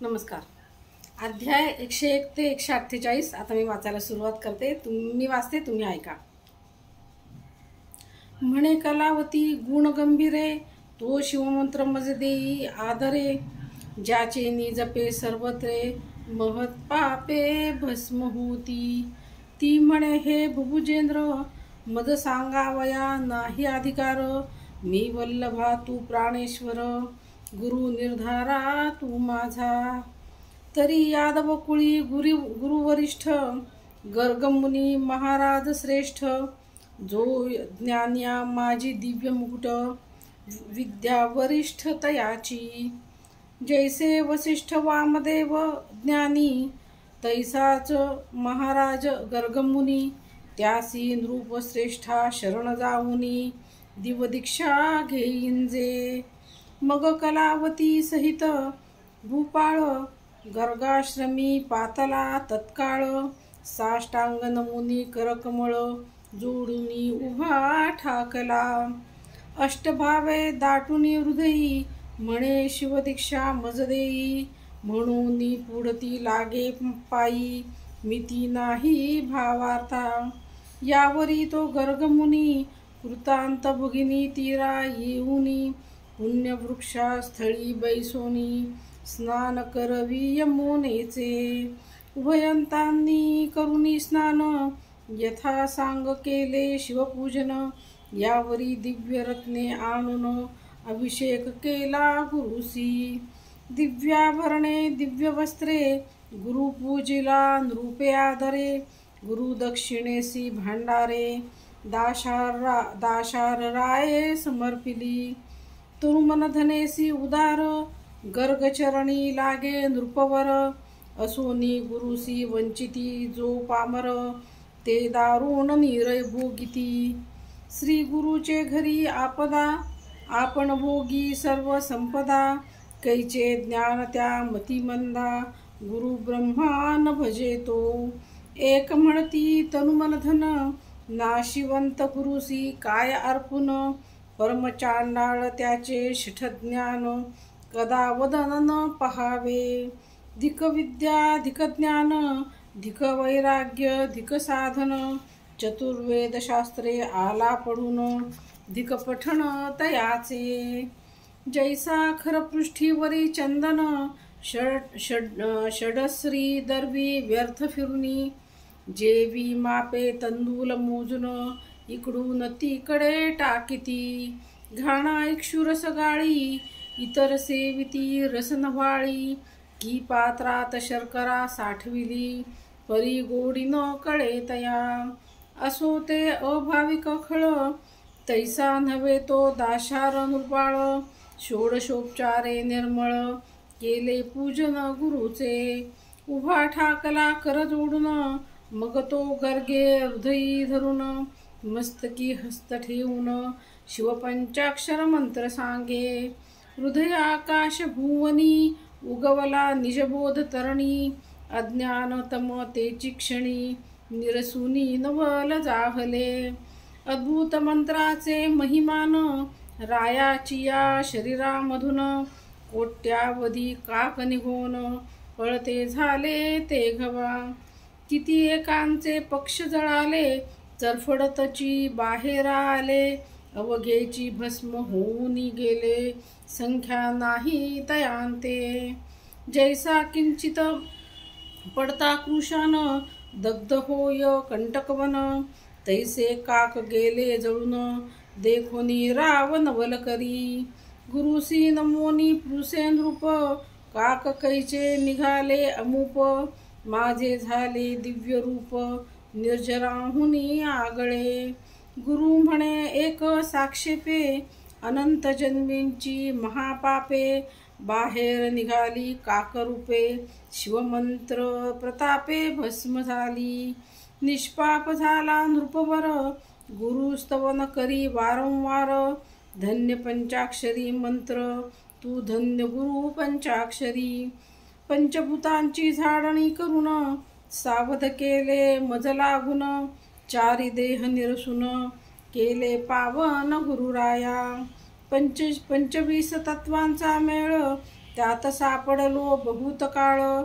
नमस्कार. अध्याय 101 ते 148 आता मी वाचायला सुरुवात करते. मी वाचते, तुम्ही ऐका. म्हणे कलावती गुण गंभीरे, तो शिवमंत्र मज देई आदरे. ज्याचे निजपे सर्वत्रे, महत पापे भस्म होती. ती म्हणे हे भुभुजेंद्र, मज सांगावया नाही अधिकार. मी वल्लभा तू प्राणेश्वर, गुरु निर्धारा तू माझा. तरी यादव कुळी गुरुवरिष्ठ, गर्गमुनी महाराज श्रेष्ठ. जो ज्ञान्या माझी दिव्य मुकुट, विद्या वरिष्ठ तयाची. जैसे वसिष्ठ वामदेव ज्ञानी, तैसाच महाराज गर्गमुनी. त्यासी नृप श्रेष्ठा शरण जाऊनी, दिवदीक्षा घेईंजे. मग कलावती सहित भूपाळ, गर्गाश्रमी पातला तत्काळ. साष्टांग नमुनी करकमळ, जोडुनी उभा ठाकला. अष्टभावे दाटुनी हृदयी, म्हणे शिवदीक्षा मज देई. म्हणून पुढती लागे पायी, मिती नाही भावार्था. यावरी तो गर्गमुनी, कृतांत भगिनी तीरा येऊनी. पुण्यवृक्षा स्थळी बैसोनी, स्नान करवी यमुनेचे. उभयंतांनी करुनी स्नान, यथा सांग केले शिवपूजन. यावरी दिव्य रत्ने आणून, अभिषेक केला गुरुसी. दिव्याभरणे दिव्य वस्त्रे, गुरु पूजिला नृपे आदरे. गुरु दक्षिणेसी भांडारे, दाशार राये समर्पिली. तुरुमन धनेसी उदार, गर्गचरणी लागे नृपवर. असोनी गुरुसी वंचिती जो पामर, ते दारुण निरय भोगिती. श्री गुरुचे घरी आपदा, आपण भोगी सर्व संपदा. कैचे ज्ञान त्या मतिमंदा, गुरु ब्रह्मा न भजेतो. एक म्हणती तनुमन धन, नाशिवंत गुरुसी काय अर्पुन. परमचांडाळ त्याचे शिठ ज्ञान, कदा वदन न पहावे. धिक विद्या धिक ज्ञान, धिक वैराग्य धिक साधन. चतुर्वेद शास्त्रे आला पडून, धिक पठण तयाचे. जैसा खरपृष्ठीवरी चंदन, षडश्री दर्वी व्यर्थ फिरुनी. जेवी मापे तंदूल मोजून, इकडून तिकडे टाकिती. घाणा इक्षुरस गाळी, इतर सेविती रस नवाळी. की पात्रात शर्करा साठविली, परी गोडी न कळे तया. असो ते अभाविक खळ, तैसा नव्हे तो दाशार नृपाळ. षोडशोपचारे निर्मळ, केले पूजन गुरुचे. उभा ठाकला कर जोडून, मग तो गर्गे हृदयी धरून. मस्तकी हस्त ठेवून, शिवपंचाक्षर मंत्र सांगे. हृदय आकाश भुवनी, उगवला निजबोध तरणी. अज्ञान तम तेची क्षणी, निरसुनी नवल जाहले. अद्भुत मंत्राचे महिमान, रायाची या शरीरामधून. कोट्यावधी काक निघून, पळते झाले ते घवा. किती एकांचे पक्ष जळाले, चरफडतची बाहेर आले. अवघेची भस्म होऊनी गेले, संख्या नाही तयांते. जैसा किंचित पडता कृशान, दग्ध होय कंटकवन. तैसे काक गेले जळून, देखोनी राव नवल करी. गुरुसी नमोनी पुरुषे नृप, काक कैचे निघाले अमूप. माझे झाले दिव्य रूप, निर्जराहुनी आगळे. गुरु म्हणे एक साक्षेपे, अनंत जन्मींची महापापे. बाहेर निघाली काकरूपे, शिवमंत्र प्रतापे भस्म झाली. निष्पाप झाला नृपवर, गुरु स्तवन करी वारंवार. धन्य पंचाक्षरी मंत्र, तू धन्य गुरु पंचाक्षरी. पंचभूतांची झाडणी करून, सावध केले मज लागून. चारी देह निरसून, केले पावन गुरुराया. 25 तत्वांचा मेळ, त्यात सापडलो बहुत काळ,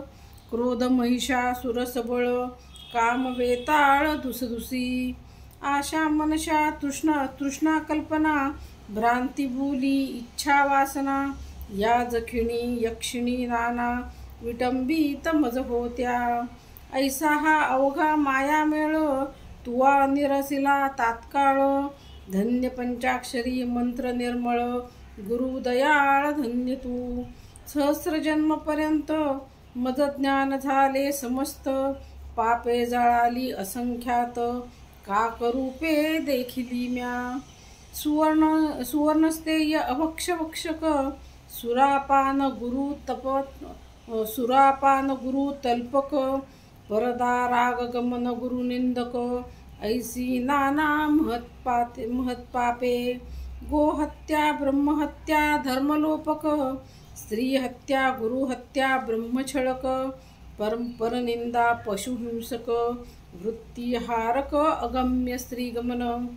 क्रोध महिषासुर सबळ, काम वेताळ धुसधुसी, आशा मनशा तृष्णा कल्पना, भ्रांती भूली इच्छा वासना, या जखिणी यक्षिणी नाना, विटंबित मज होत्या, ऐसा हा अवघा माया मेळ, तुवा निरसिला तात्काळ, धन्य पंचाक्षरी मंत्र निर्मळ, गुरु दयाळ धन्य तू, सहस्र जन्मपर्यंत मज ज्ञान झाले समस्त, पापे जळाली असंख्यात, काकरूपे देखिली म्या, सुवर्णस्तेय अभक्षभक्षक, सुरापान गुरु तल्पक, परदा राग गमन गुरु निंदक, ऐसी नाना महत्पापे, गोहत्या ब्रह्महत्या धर्मलोपक, स्त्रीहत्या गुरुहत्या ब्रह्मछळक, परनिंदा पशुहिंसक, वृत्तिहारक अगम्य स्त्रीगमन,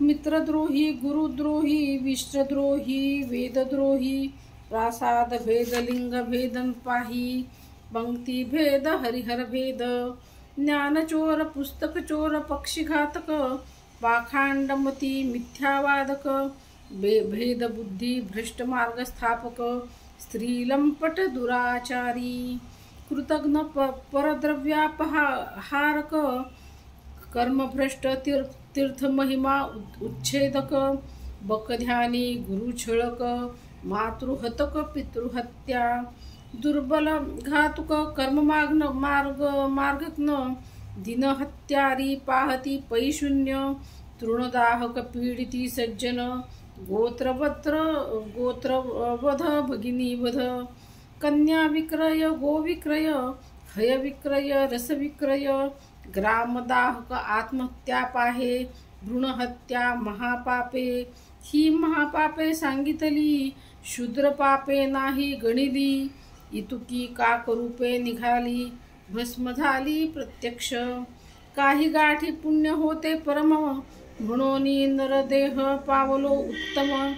मित्रद्रोही गुरुद्रोही विष्टद्रोही वेदद्रोही, प्रासाद भेद लिंग भेदन पाही, पंक्ती भेद हरिहर भेद, ज्ञानचोर पुस्तक चोर पक्षीघातक, पाखांडमती मिथ्यावादक, भेद बुद्धी भ्रष्ट मार्ग स्थापक, स्त्रीलंपट दुराचारी, कृतघ्न परद्रव्यापहारक, कर्मभ्रष्ट तीर्थमहिमा उच्छेदक, बकध्यानी गुरुछळक, मातृहतक पितृहत्या, दुर्बल घातुक मार्गज्ञ, दिनहत्यारी पाहती पैशून्य, तृणदाहक पीडिती सज्जन, गोत्रवध भगिनीवध, कन्या विक्रय गोविक्रय, हय विक्रय रसविक्रय, ग्रामदाहक आत्महत्या पाहे, भ्रूणहत्या महापापे, ही महापापे सांगितली, शूद्र पापे नाही गणिली, इतुकी काकरूपे निघाली, भस्म झाली प्रत्यक्ष, काही गाठी पुण्य होते परम, म्हणून नरदेह पावलो उत्तम,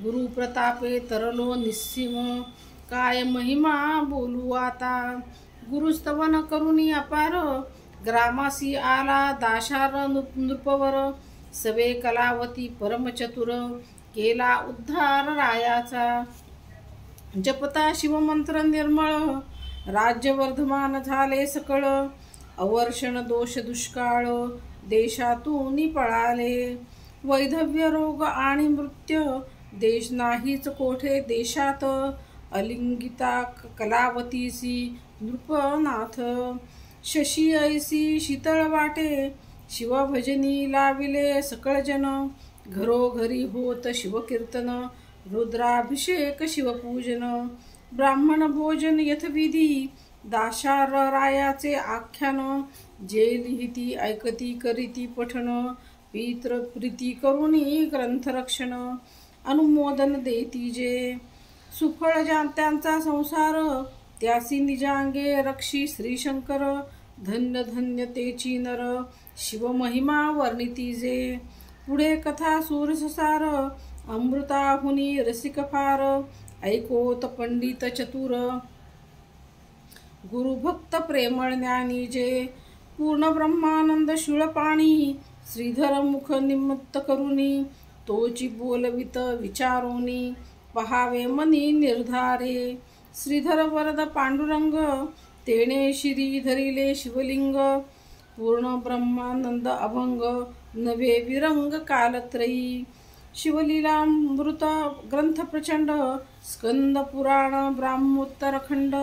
गुरु प्रतापे तरलो निस्सीम, काय महिमा बोलू आता, गुरुस्तवन करुणी अपार, ग्रामासी आला दाशार नृपवर, सवे कलावती परमचतुर, केला उद्धार रायाचा, जपता शिवमंत्र निर्मळ, राज्यवर्धमान झाले सकळ, अवर्षण दोष दुष्काळ, देशातून पळाले, वैधव्य रोग आणि मृत्यू, देश नाहीच कोठे देशात, अलिंगिता कलावतीसी नृपनाथ, शशी ऐसी शीतळ वाटे, शिवभजनी लाविले सकळजन, घरोघरी होत शिवकीर्तन, रुद्राभिषेक शिवपूजन, ब्राह्मण भोजन यथविधी, दाशार रायाचे आख्यान, जे लिहिती ऐकती करीती पठण, प्रीती करुणी ग्रंथरक्षण, अनुमोदन देती जे, सुफळ त्यांचा संसार, त्यासी निजांगे रक्षी श्रीशंकर, धन्य धन्य तेची नर, शिवमहिमा वर्णिती जे, पुढे कथा सूरससार, अमृताहुनी रसिक फार, ऐकोत पंडित चतुर, गुरुभक्त प्रेमळ ज्ञानी जे, पूर्ण ब्रह्मानंद शूळपाणी, श्रीधर मुख निमित्त करुणी, तोची बोलवित विचारोनी, पहावे मनी निर्धारे, श्रीधर वरद पांडुरंग, तेणे शिरी धरिले शिवलिंग, पूर्ण ब्रह्मानंद अभंग, नवे विरंग कालत्रयी, शिवलीलामृत ग्रंथ प्रचंड, स्कंद पुराण ब्राह्मोत्तरखंड,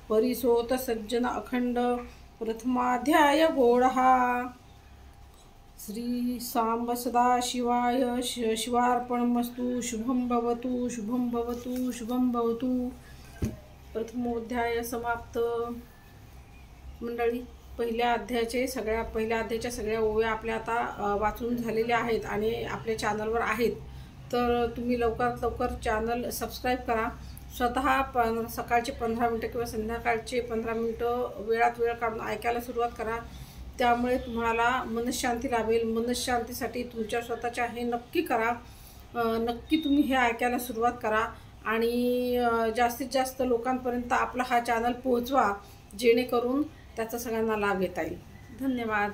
परिसोत सज्जन अखंड, प्रथमाध्याय गोडहा, श्री सांब सदा शिवाय शिवार्पणमस्तु, शुभम भवतु शुभम भवतु शुभम भवतु. प्रथमोध्याय समाप्त. मंडळी, पहिल्या अध्यायाच्या सगळ्या ओव्या आपल्या आता वाचून झालेल्या आहेत आणि आपल्या चॅनलवर आहेत. तर तुम्ही लवकरात लवकर चॅनल सबस्क्राईब करा. स्वतः सकाळचे 15 मिनटं किंवा संध्याकाळचे 15 मिनटं वेळात वेळ काढून ऐकायला सुरुवात करा. त्यामुळे तुम्हाला मनःशांती लाभेल. मनःशांतीसाठी तुमच्या स्वतःच्या हे नक्की करा. नक्की तुम्ही हे ऐकायला सुरुवात करा. आणि जास्तीत जास्त लोकांपर्यंत आपला हा चॅनल पोहोचवा, जेणेकरून त्याचा सगळ्यांना लाभ घेता येईल. धन्यवाद.